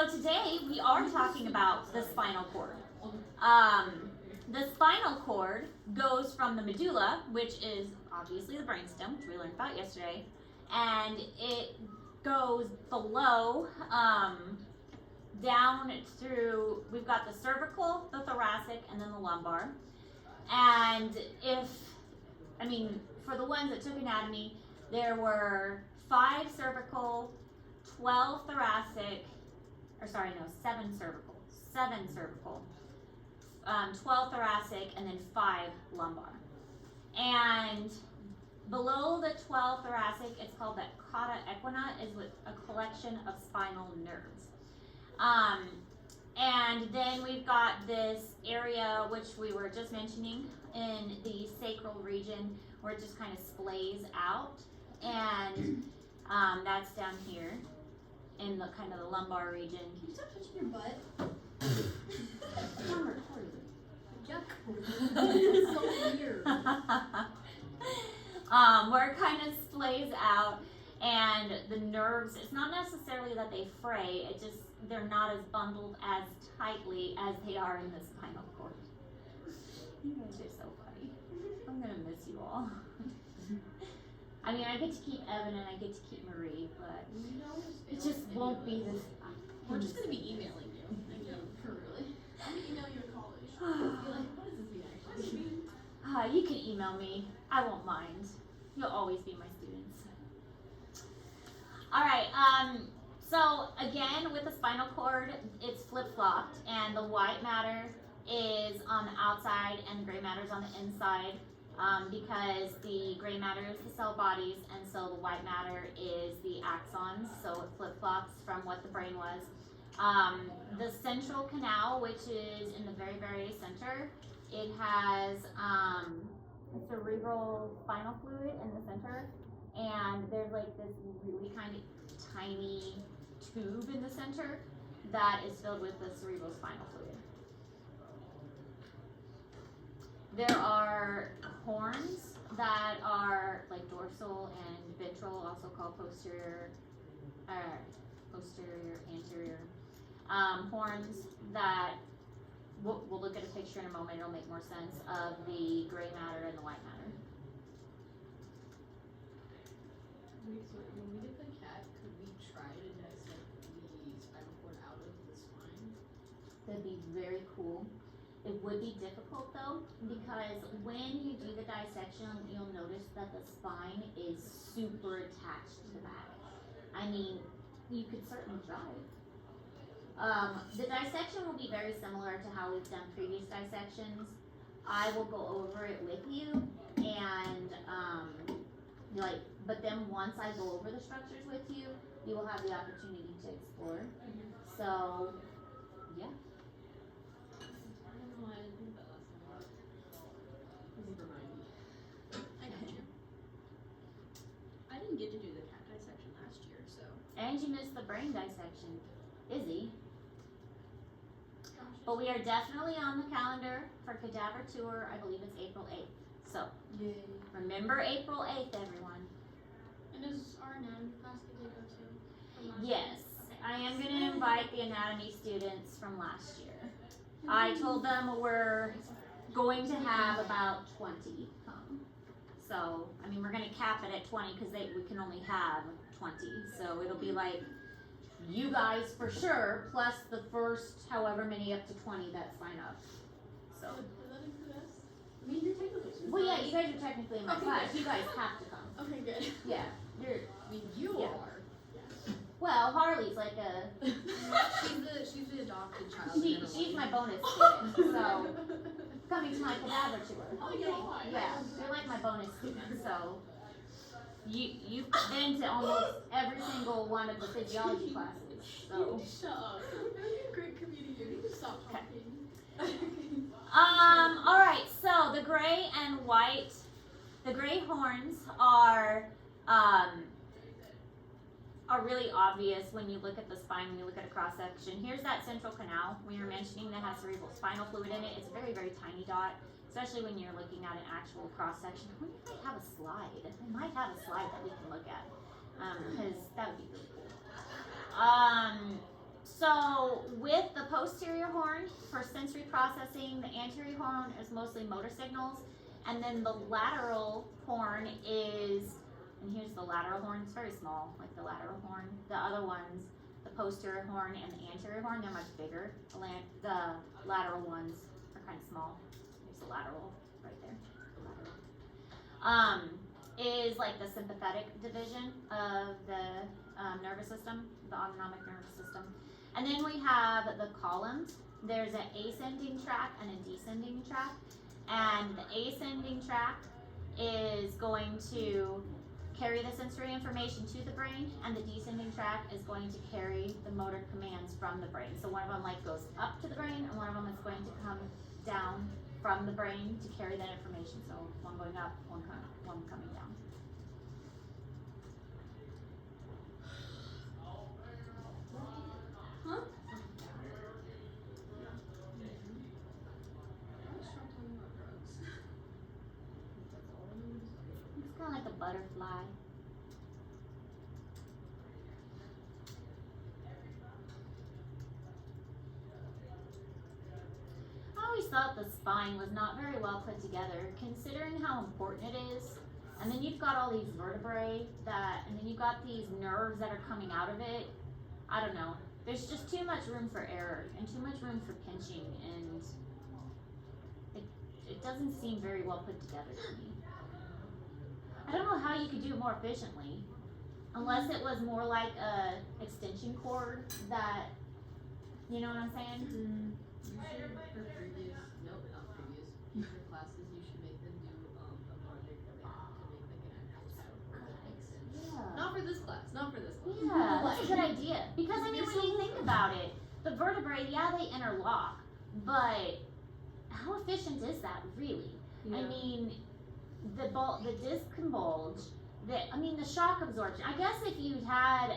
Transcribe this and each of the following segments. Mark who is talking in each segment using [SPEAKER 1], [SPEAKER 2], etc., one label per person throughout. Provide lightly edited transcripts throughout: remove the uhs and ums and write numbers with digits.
[SPEAKER 1] So today we are talking about the spinal cord. The spinal cord goes from the medulla, which is obviously the brainstem, which we learned about yesterday, and it goes below, down through, we've got the cervical, the thoracic, and then the lumbar. And for the ones that took anatomy, there were 5 cervical, 12 thoracic, 7 cervical, 12 thoracic, and then 5 lumbar. And below the 12 thoracic, it's called the cauda equina, is with a collection of spinal nerves. And then we've got this area, which we were just mentioning, in the sacral region, where it just kind of splays out. And that's down here in the kind of the lumbar region.
[SPEAKER 2] Can you stop touching your butt?
[SPEAKER 1] I'm recording.
[SPEAKER 2] It's so weird.
[SPEAKER 1] Where it kind of splays out, and the nerves, it's not necessarily that they fray, it just, they're not as bundled as tightly as they are in the spinal cord. You guys are so funny. I'm gonna miss you all. I mean, I get to keep Evan and I get to keep Marie, but it just won't be this.
[SPEAKER 2] We're just gonna be emailing you. For really. I'm gonna email you to college. Be like, what does this mean actually?
[SPEAKER 1] You can email me. I won't mind. You'll always be my students. All right. So again, with the spinal cord, it's flip-flopped, and the white matter is on the outside and the gray matter is on the inside, because the gray matter is the cell bodies, and so the white matter is the axons. So it flip-flops from what the brain was. The central canal, which is in the very, very center, it has cerebral spinal fluid in the center, and there's like this really kind of tiny tube in the center that is filled with the cerebral spinal fluid. There are horns that are like dorsal and ventral, also called posterior, anterior. Horns that we'll look at a picture in a moment. It'll make more sense of the gray matter and the white matter.
[SPEAKER 2] Wait, so when we did the cat, could we try to dissect the spinal cord out of the spine?
[SPEAKER 1] That'd be very cool. It would be difficult though, because when you do the dissection, you'll notice that the spine is super attached to the back. I mean, you could certainly try. The dissection will be very similar to how we've done previous dissections. I will go over it with you, and but then once I go over the structures with you, you will have the opportunity to explore. So, yeah.
[SPEAKER 2] I don't know why I didn't think that last time. Doesn't remind me. I got you. I didn't get to do the cat dissection last year, so.
[SPEAKER 1] And you missed the brain dissection. Izzy. But we are definitely on the calendar for Cadaver Tour. I believe it's April 8th. So,
[SPEAKER 2] yay.
[SPEAKER 1] Remember April 8th, everyone.
[SPEAKER 2] And is our anatomy class that they go to?
[SPEAKER 1] Yes, I am going to invite the anatomy students from last year. I told them we're going to have about 20 come. So, we're going to cap it at 20 because we can only have 20. So it'll be like you guys for sure, plus the first however many up to 20 that sign up. So.
[SPEAKER 2] Does that include us? I mean, you're technically.
[SPEAKER 1] Well, yeah, you guys are technically in my class. You guys have to come.
[SPEAKER 2] Okay, good.
[SPEAKER 1] Yeah,
[SPEAKER 2] You
[SPEAKER 1] yeah.
[SPEAKER 2] are. Yeah.
[SPEAKER 1] Well, Harley's like a.
[SPEAKER 2] she's the adopted child.
[SPEAKER 1] She's my bonus student. So coming to my cadaver tour.
[SPEAKER 2] Oh yeah.
[SPEAKER 1] Yeah, you're like my bonus student. So you've been to almost every single one of the physiology classes. So.
[SPEAKER 2] Shut up. You're a great comedian. You can stop talking.
[SPEAKER 1] All right. So the gray and white, the gray horns are really obvious when you look at the spine, when you look at a cross section. Here's that central canal we were mentioning that has cerebral spinal fluid in it. It's a very, very tiny dot, especially when you're looking at an actual cross section. We might have a slide. We might have a slide that we can look at, because that would be really cool. So with the posterior horn for sensory processing, the anterior horn is mostly motor signals, and then the lateral horn is, and here's the lateral horn, it's very small, like the lateral horn. The other ones, the posterior horn and the anterior horn, they're much bigger. The lateral ones are kind of small. Here's the lateral right there. Lateral. Is like the sympathetic division of the nervous system, the autonomic nervous system. And then we have the columns. There's an ascending tract and a descending tract. And the ascending tract is going to carry the sensory information to the brain, and the descending tract is going to carry the motor commands from the brain. So one of them like goes up to the brain, and one of them is going to come down from the brain to carry that information. So one going up, one coming down.
[SPEAKER 2] Huh? Let's stop talking about drugs.
[SPEAKER 1] It's kind of like a butterfly. I always thought the spine was not very well put together, considering how important it is. And then you've got all these vertebrae and then you've got these nerves that are coming out of it. I don't know. There's just too much room for error and too much room for pinching, and it doesn't seem very well put together to me. I don't know how you could do it more efficiently, unless it was more like a extension cord that, you know what I'm saying?
[SPEAKER 3] You should, future classes, you should make them do a project that they have to make like an actual spinal cord.
[SPEAKER 1] Yeah.
[SPEAKER 3] Not for this class, not for this class.
[SPEAKER 1] Yeah, that's a good idea. Because I mean, when you think about it, the vertebrae, yeah, they interlock, but how efficient is that really?
[SPEAKER 3] Yeah.
[SPEAKER 1] I mean, the disc can bulge. The shock absorption. I guess if you had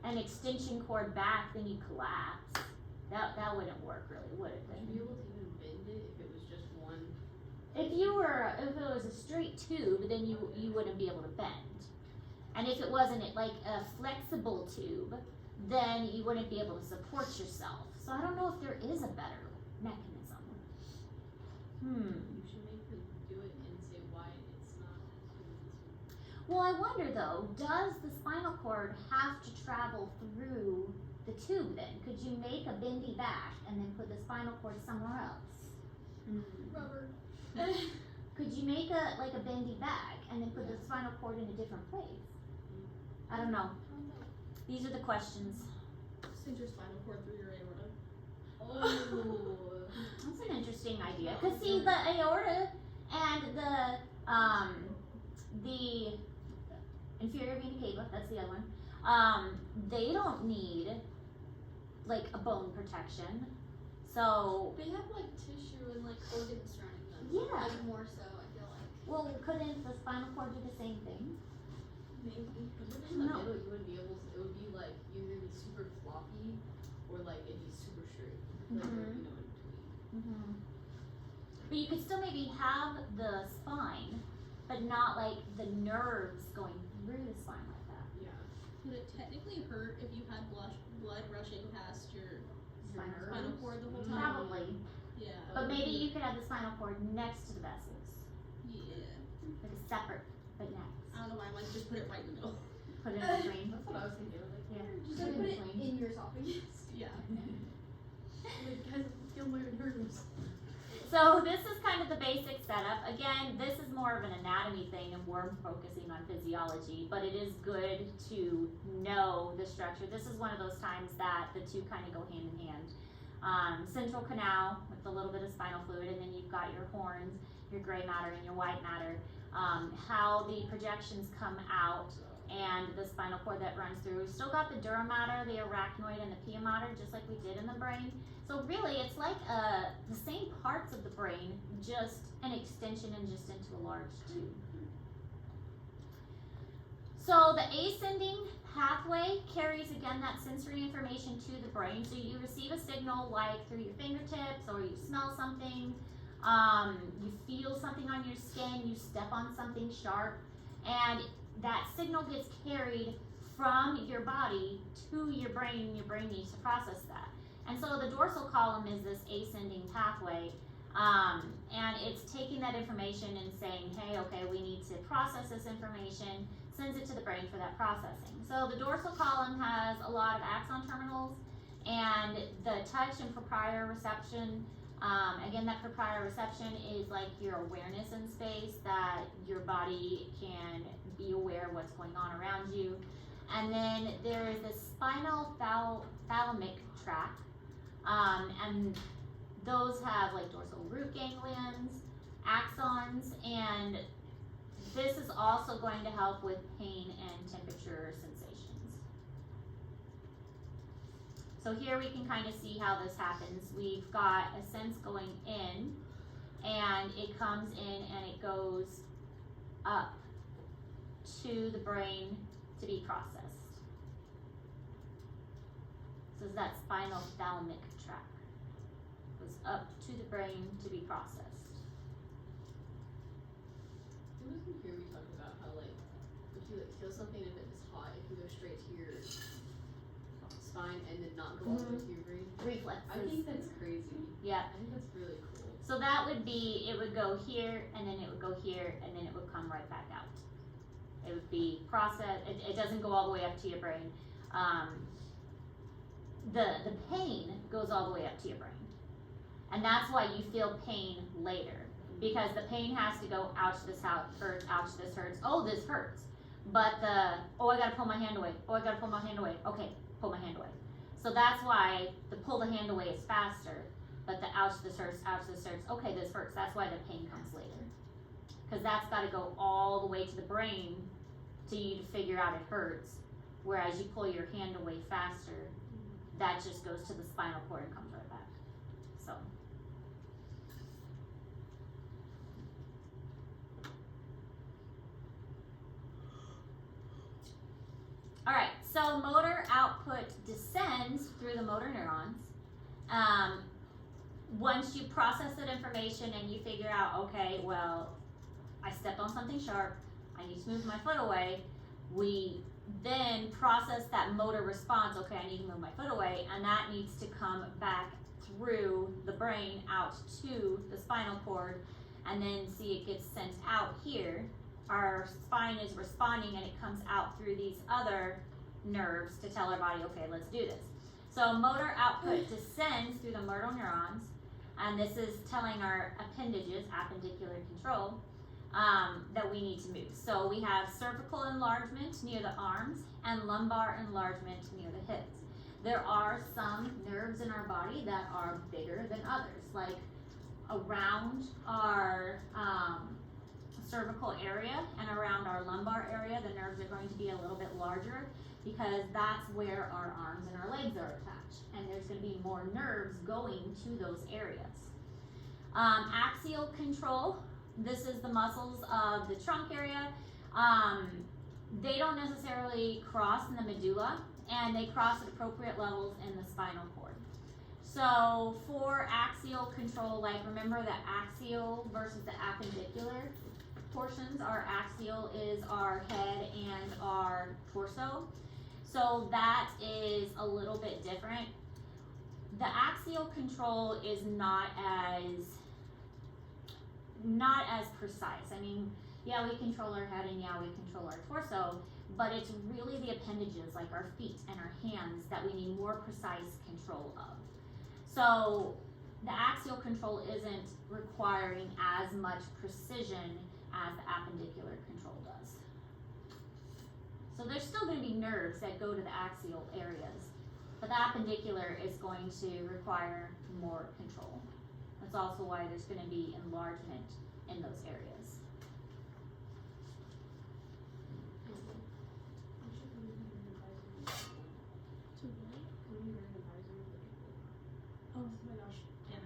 [SPEAKER 1] an extension cord back, then you collapse. That wouldn't work really, would it?
[SPEAKER 3] Would you be able to even bend it if it was just one?
[SPEAKER 1] If it was a straight tube, then you wouldn't be able to bend. And if it wasn't like a flexible tube, then you wouldn't be able to support yourself. So I don't know if there is a better mechanism.
[SPEAKER 3] You should make them do it and say why it's not.
[SPEAKER 1] Well, I wonder though, does the spinal cord have to travel through the tube then? Could you make a bendy back and then put the spinal cord somewhere else?
[SPEAKER 2] Rubber.
[SPEAKER 1] Could you make a bendy back and then put the spinal cord in a different place? I don't know. These are the questions.
[SPEAKER 2] Send your spinal cord through your aorta.
[SPEAKER 3] Oh.
[SPEAKER 1] That's an interesting idea. Cause see, the aorta and the inferior vena cava, that's the other one. They don't need like a bone protection. So
[SPEAKER 2] They have like tissue and like organs surrounding them.
[SPEAKER 1] Yeah.
[SPEAKER 2] Like more so, I feel like.
[SPEAKER 1] well, couldn't the spinal cord do the same thing?
[SPEAKER 2] Maybe.
[SPEAKER 3] In the
[SPEAKER 1] No.
[SPEAKER 3] middle, you wouldn't be able to, it would be like either be super floppy or like it'd be super straight. Like,
[SPEAKER 1] Mhm.
[SPEAKER 3] in between.
[SPEAKER 1] But you could still maybe have the spine, but not like the nerves going through the spine like that.
[SPEAKER 3] Yeah.
[SPEAKER 2] Would it technically hurt if you had blood rushing past your spinal cord the whole time?
[SPEAKER 1] Probably.
[SPEAKER 2] Yeah.
[SPEAKER 1] But maybe you could have the spinal cord next to the vessels,
[SPEAKER 2] Yeah.
[SPEAKER 1] like a separate but next.
[SPEAKER 2] I don't know why I'm like, just put it right in the middle.
[SPEAKER 1] Put it in between.
[SPEAKER 3] That's what I was thinking. I was like,
[SPEAKER 1] Yeah.
[SPEAKER 2] Just
[SPEAKER 1] Put it
[SPEAKER 2] put
[SPEAKER 1] in
[SPEAKER 2] it
[SPEAKER 1] between.
[SPEAKER 2] in your esophagus. Yeah. Like, guys, feel my nerves.
[SPEAKER 1] So this is kind of the basic setup. Again, this is more of an anatomy thing and we're focusing on physiology, but it is good to know the structure. This is one of those times that the two kind of go hand in hand. Central canal with a little bit of spinal fluid, and then you've got your horns, your gray matter and your white matter. How the projections come out and the spinal cord that runs through. We've still got the dura mater, the arachnoid, and the pia mater, just like we did in the brain. So really, it's like the same parts of the brain, just an extension and just into a large tube. So the ascending pathway carries again that sensory information to the brain. So you receive a signal like through your fingertips, or you smell something, you feel something on your skin, you step on something sharp, and that signal gets carried from your body to your brain, and your brain needs to process that. And so the dorsal column is this ascending pathway, and it's taking that information and saying, hey, okay, we need to process this information, sends it to the brain for that processing. So the dorsal column has a lot of axon terminals, and the touch and proprioception, again, that proprioception is like your awareness in space, that your body can be aware of what's going on around you. And then there is the spinal thalamic tract, and those have like dorsal root ganglions, axons, and this is also going to help with pain and temperature sensations. So here we can kind of see how this happens. We've got a sense going in, and it comes in and it goes up to the brain to be processed. So it's that spinal thalamic tract. Goes up to the brain to be processed.
[SPEAKER 3] It was in here we talked about how like if you like feel something and it's hot, it can go straight to your spine and then not go all the way to your brain.
[SPEAKER 1] Reflexes.
[SPEAKER 3] I think that's crazy.
[SPEAKER 1] Yeah.
[SPEAKER 3] I think that's really cool.
[SPEAKER 1] So that would be, it would go here, and then it would go here, and then it would come right back out. It would be processed. It doesn't go all the way up to your brain. The pain goes all the way up to your brain. And that's why you feel pain later. Because the pain has to go, ouch, this hurts, ouch, this hurts, oh, this hurts. But oh, I gotta pull my hand away, oh, I gotta pull my hand away, okay, pull my hand away. So that's why the pull the hand away is faster, but the ouch, this hurts, okay, this hurts. That's why the pain comes later. Because that's gotta go all the way to the brain to you to figure out it hurts. Whereas you pull your hand away faster, that just goes to the spinal cord and comes right back. So. All right, so motor output descends through the motor neurons. Once you process that information and you figure out, okay, well, I stepped on something sharp, I need to move my foot away, we then process that motor response, okay, I need to move my foot away, and that needs to come back through the brain out to the spinal cord, and then see it gets sent out here. Our spine is responding and it comes out through these other nerves to tell our body, okay, let's do this. So motor output descends through the motor neurons, and this is telling our appendages, appendicular control, that we need to move. So we have cervical enlargement near the arms and lumbar enlargement near the hips. There are some nerves in our body that are bigger than others, like around our cervical area and around our lumbar area, the nerves are going to be a little bit larger because that's where our arms and our legs are attached, and there's going to be more nerves going to those areas. Axial control, this is the muscles of the trunk area. They don't necessarily cross in the medulla, and they cross at appropriate levels in the spinal cord. So for axial control, like remember the axial versus the appendicular portions. Our axial is our head and our torso. So that is a little bit different. The axial control is not as precise. I mean, yeah, we control our head and yeah, we control our torso, but it's really the appendages, like our feet and our hands, that we need more precise control of. So the axial control isn't requiring as much precision as the appendicular control does. So there's still going to be nerves that go to the axial areas, but the appendicular is going to require more control. That's also why there's going to be enlargement in those areas.
[SPEAKER 2] Oh my gosh, can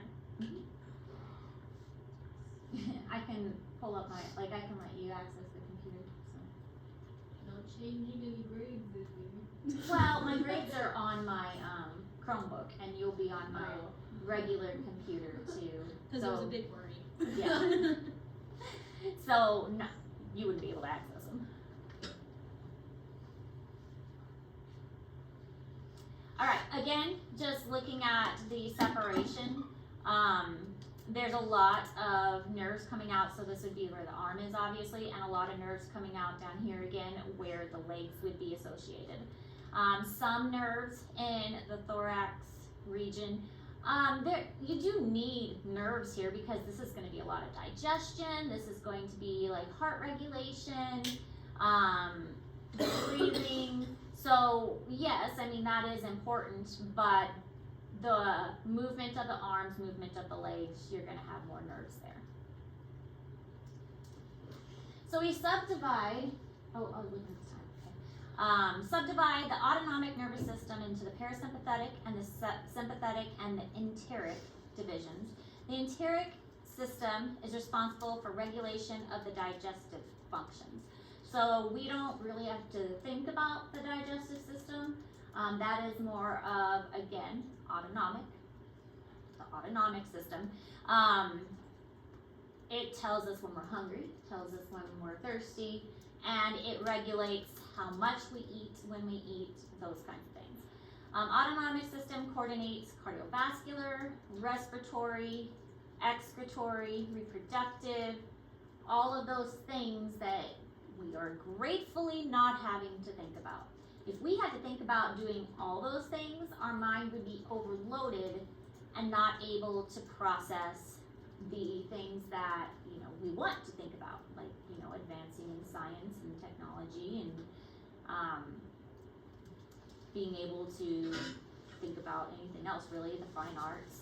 [SPEAKER 2] I?
[SPEAKER 1] I can pull up my, like I can let you access the computer. So.
[SPEAKER 3] Not changing any grades this year.
[SPEAKER 1] Well, my grades are on my Chromebook, and you'll be on my regular computer too.
[SPEAKER 2] Because it was a big worry.
[SPEAKER 1] Yeah. So no, you wouldn't be able to access them. All right, again, just looking at the separation, there's a lot of nerves coming out, so this would be where the arm is obviously, and a lot of nerves coming out down here again where the legs would be associated. Some nerves in the thorax region, you do need nerves here because this is going to be a lot of digestion, this is going to be like heart regulation, breathing. So yes, I mean that is important, but the movement of the arms, movement of the legs, you're going to have more nerves there. So we subdivide, look at this time, okay. Subdivide the autonomic nervous system into the parasympathetic and the sympathetic and the enteric divisions. The enteric system is responsible for regulation of the digestive functions. So we don't really have to think about the digestive system. That is more of, again, autonomic, the autonomic system. It tells us when we're hungry, tells us when we're thirsty, and it regulates how much we eat, when we eat, those kinds of things. Autonomic system coordinates cardiovascular, respiratory, excretory, reproductive, all of those things that we are gratefully not having to think about. If we had to think about doing all those things, our mind would be overloaded and not able to process the things that, we want to think about, like, advancing in science and technology and being able to think about anything else, really, the fine arts.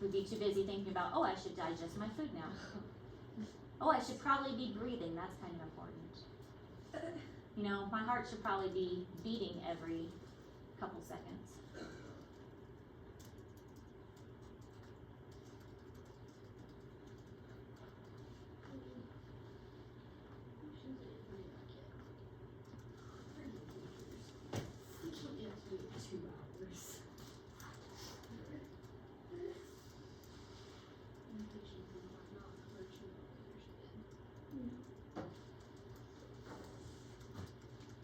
[SPEAKER 1] We'd be too busy thinking about, oh, I should digest my food now. Oh, I should probably be breathing, that's kind of important. My heart should probably be beating every couple seconds.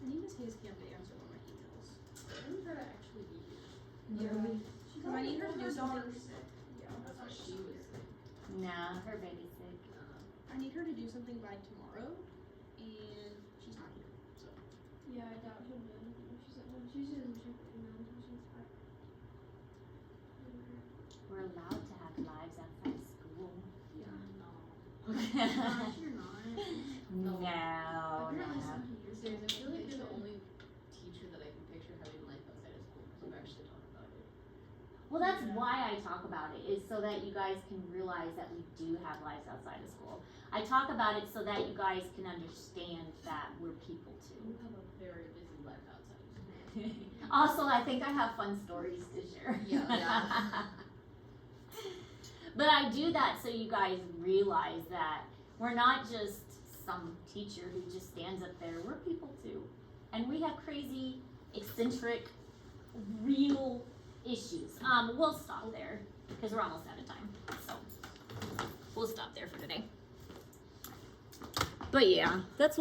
[SPEAKER 2] I need Miss Hayes-Camp to answer one of my emails.
[SPEAKER 3] I need her to actually be here.
[SPEAKER 2] Yeah. I need her to do something.
[SPEAKER 3] Yeah, I thought she was sick.
[SPEAKER 1] No, her baby's sick.
[SPEAKER 2] I need her to do something by tomorrow, and she's not here. So
[SPEAKER 4] Yeah, I doubt she'll do anything. She's at home. She doesn't check her email until she's back.
[SPEAKER 1] We're allowed to have lives outside of school.
[SPEAKER 3] Yeah, no.
[SPEAKER 1] No.
[SPEAKER 3] You're not.
[SPEAKER 4] Apparently some teachers
[SPEAKER 3] Seriously, I
[SPEAKER 4] do.
[SPEAKER 3] feel like you're the only teacher that I can picture having life outside of school because I've actually talked about it.
[SPEAKER 1] Well, that's why I talk about it, is so that you guys can realize that we do have lives outside of school. I talk about it so that you guys can understand that we're people too.
[SPEAKER 3] You have a very busy life outside of school.
[SPEAKER 1] Also, I think I have fun stories to share.
[SPEAKER 3] Yeah.
[SPEAKER 1] But I do that so you guys realize that we're not just some teacher who just stands up there. We're people too. And we have crazy, eccentric, real issues. We'll stop there because we're almost out of time. So we'll stop there for today. But yeah, that's what